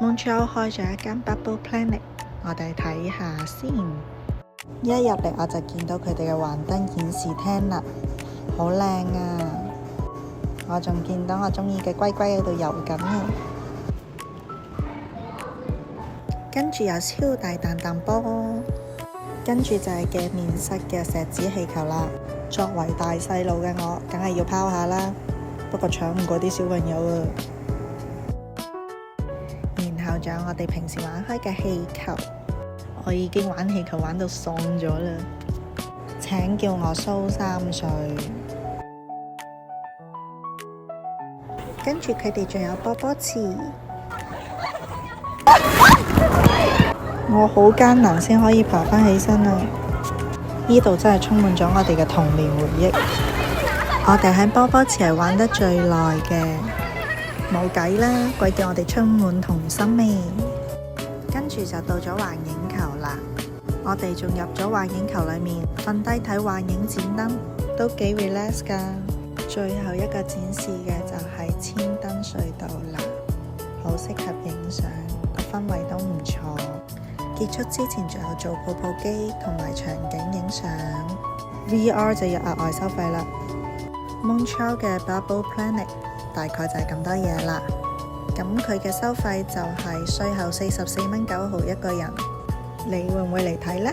Montreal 開咗一間 Bubble Planet， 我哋睇下先。一入嚟我就見到佢哋嘅幻燈顯示廳啦，好靚啊！我仲見到我中意嘅龜龜喺度游緊啊！跟住有超大彈彈波，跟住就係鏡面式嘅石子氣球啦。作為大細路嘅我，梗係要拋下啦，不過搶唔過啲小朋友啊！然後仲有我哋平時玩開嘅氣球，我已經玩氣球玩到喪咗啦，請叫我蘇3歲。跟住佢哋仲有波波池，我好艱難先可以爬返起身啊！呢度真係充滿咗我哋嘅童年回憶。我哋喺波波池係玩得最耐嘅，冇計啦，鬼叫我哋充滿童心味。跟住就到咗幻影球啦，我哋仲入咗幻影球裏面瞓低睇幻影展燈，都幾 relax 㗎。最後一個展示嘅就係千燈隧道啦，好適合影相，個氛圍都唔錯。結束之前仲有做泡泡機同埋場景影相 ，VR 就要額外收費啦。Montreal 嘅 Bubble Planet 大概就係咁多嘢啦。咁佢嘅收費就係稅後44.9蚊一個人，你會唔會嚟睇呢？